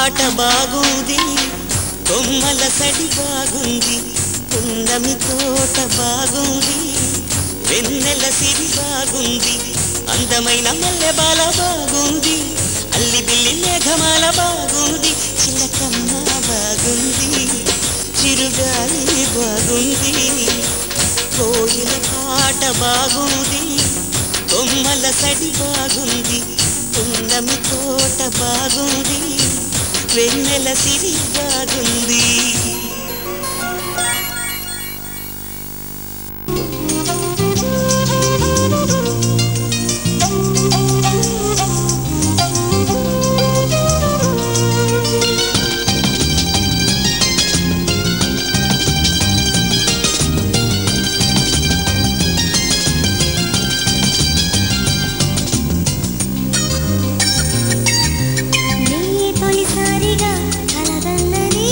పాట బాగుంది కొమ్మల సడి బాగుంది పున్నమి తోట బాగుంది వెన్నెల సిరి బాగుంది అందమైన మల్లెబాల బాగుంది అల్లి బిల్లి మేఘమాల బాగుంది చిలకమ్మ బాగుంది చిరుగాలి బాగుంది కోయిల పాట బాగుంది కొమ్మల సడి బాగుంది పున్నమి తోట బాగుంది వెన్నెల సిరి బాగుంది తొలిసారిగా కలదన్నది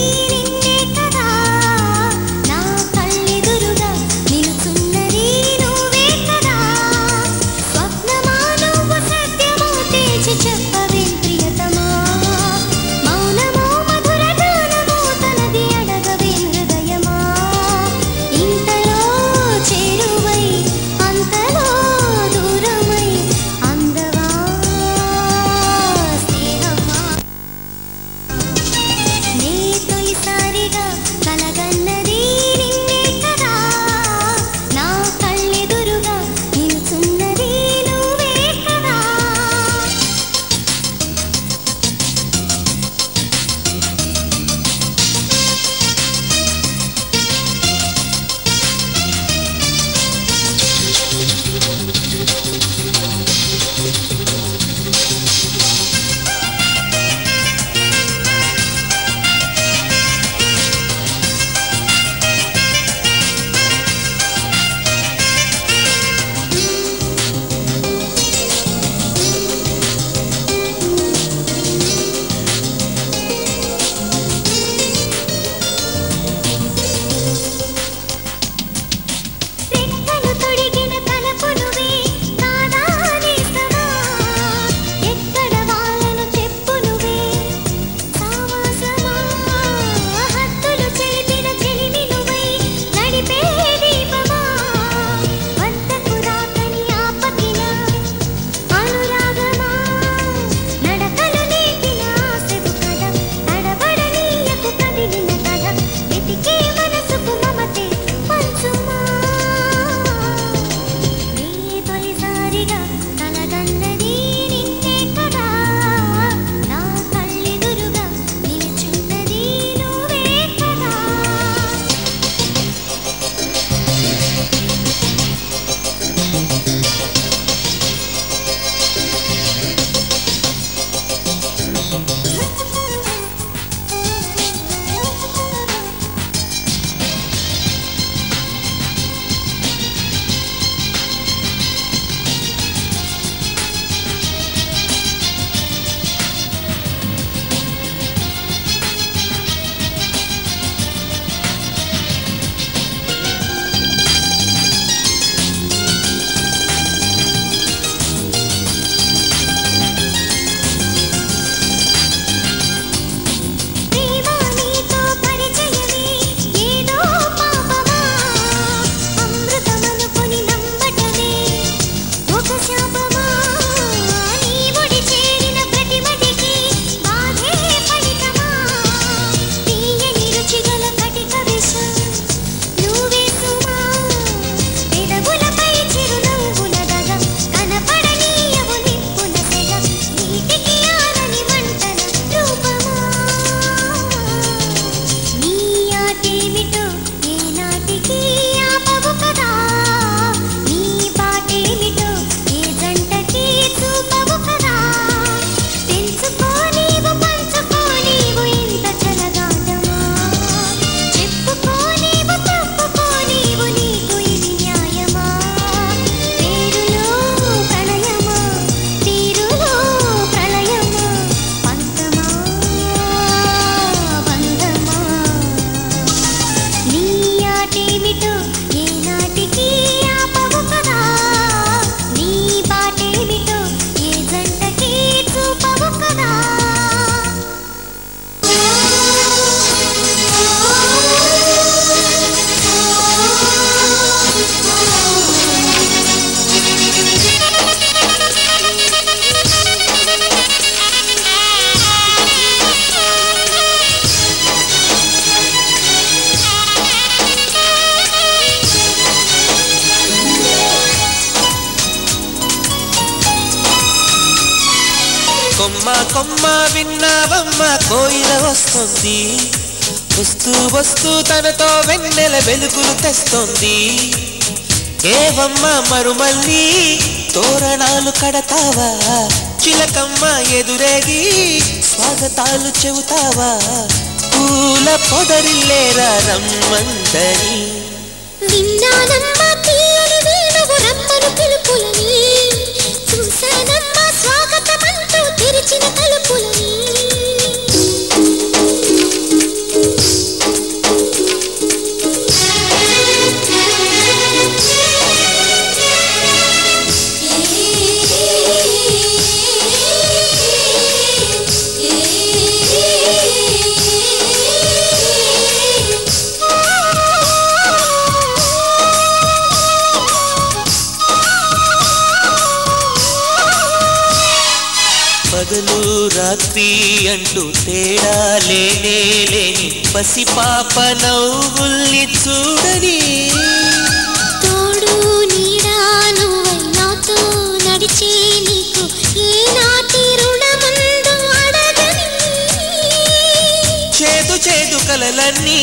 కొమ్మ కొమ్మ విన్నావమ్మ కోయిల వస్తుంది, వస్తూ వస్తూ తనతో వెన్నెల వెలుగులు తెస్తుంది. ఏవమ్మ మరుమల్లి తోరణాలు కడతావా, చిలకమ్మ ఎదురేగి స్వాగతాలు చెబుతావా, పూల పొదరిల్లేరా రమ్మందని. విన్నానమ్మ తీయని వేణువు రమ్మను పిలుపులని, చూశానమ్మ స్వాగతమంటూ తెరిచిన తలుపులని. పగలు రాత్రి అంటూ తేడా లేనే లేని పసిపాప నవ్వుల్ని చూడని, తోడు నీడా నువ్వై నాతో నడిచే నీకు ఏనాటి రుణముందు అడగని. చేదు చేదు కలలన్నీ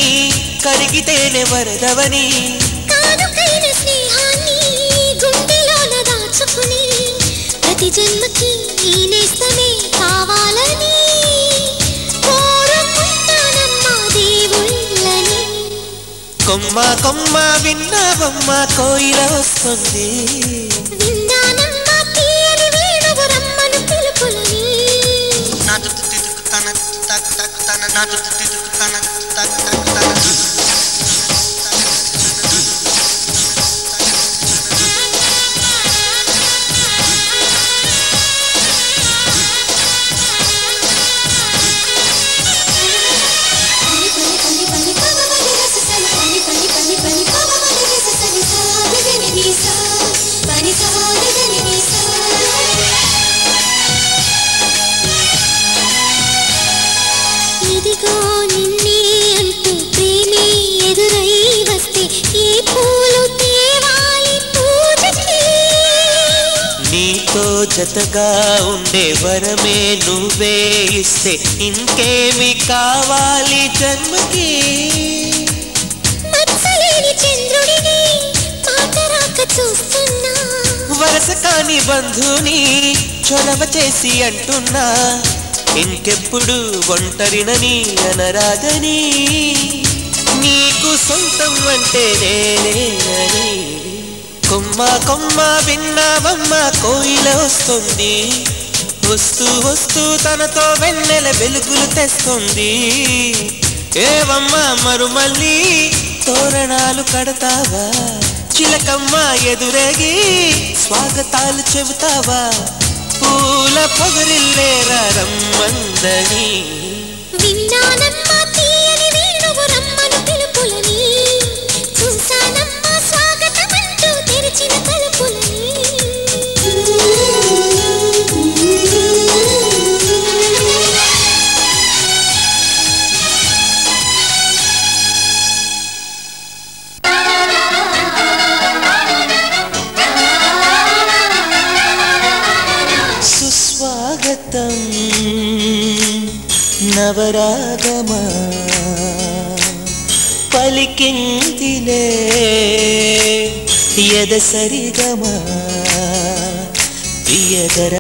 కరిగితేనే వరదవని, కానుకైన స్నేహాన్ని గుండెలోన దాచుకుని, ప్రతి జన్మకి ఈ నేస్తమే కావాలని కోరుకుంటానమ్మా దేవుళ్ళని. కొమ్మ కొమ్మ విన్నావమ్మ కోయిల వస్తుంది, విన్నానమ్మ తీయని వేణువు రమ్మను పిలుపులని. ఇదిగో నిన్నే అంటూ ప్రేమే ఎదురై వస్తే ఏ పూలు తేవాలి పూజకి. నీతో జతగా ఉండే వరమే నువ్వే ఇస్తే ఇంకేమి కావాలి జన్మకి. మత్సలేని చంద్రుడిని మాట రాక చూస్తున్నా, వరస కాని బంధుని చొరవ చేసి అంటున్నా, ఇంకెప్పుడు ఒంటరినని అనరాదని, నీకు సొంతం అంటే నేనేనని. కొమ్మ కొమ్మ విన్నావమ్మ కోయిల వస్తుంది, వస్తూ వస్తూ తనతో వెన్నెల వెలుగులు తెస్తుంది. ఏవమ్మ మరుమల్లి తోరణాలు కడతావా, చిలకమ్మ ఎదురేగి స్వాగతాలు చెబుతావా, పూల పొగరిల్లేరా రమ్మందని. విన్నానమ్మ తీయని వేణువు రమ్మను పిలుపులని, చూశానమ్మ స్వాగతమంటూ తెరిచిన తలుపులని. సుస్వాగతం నవరాగమా పలికిందిలే ఎదసరిగమా ప్రియదర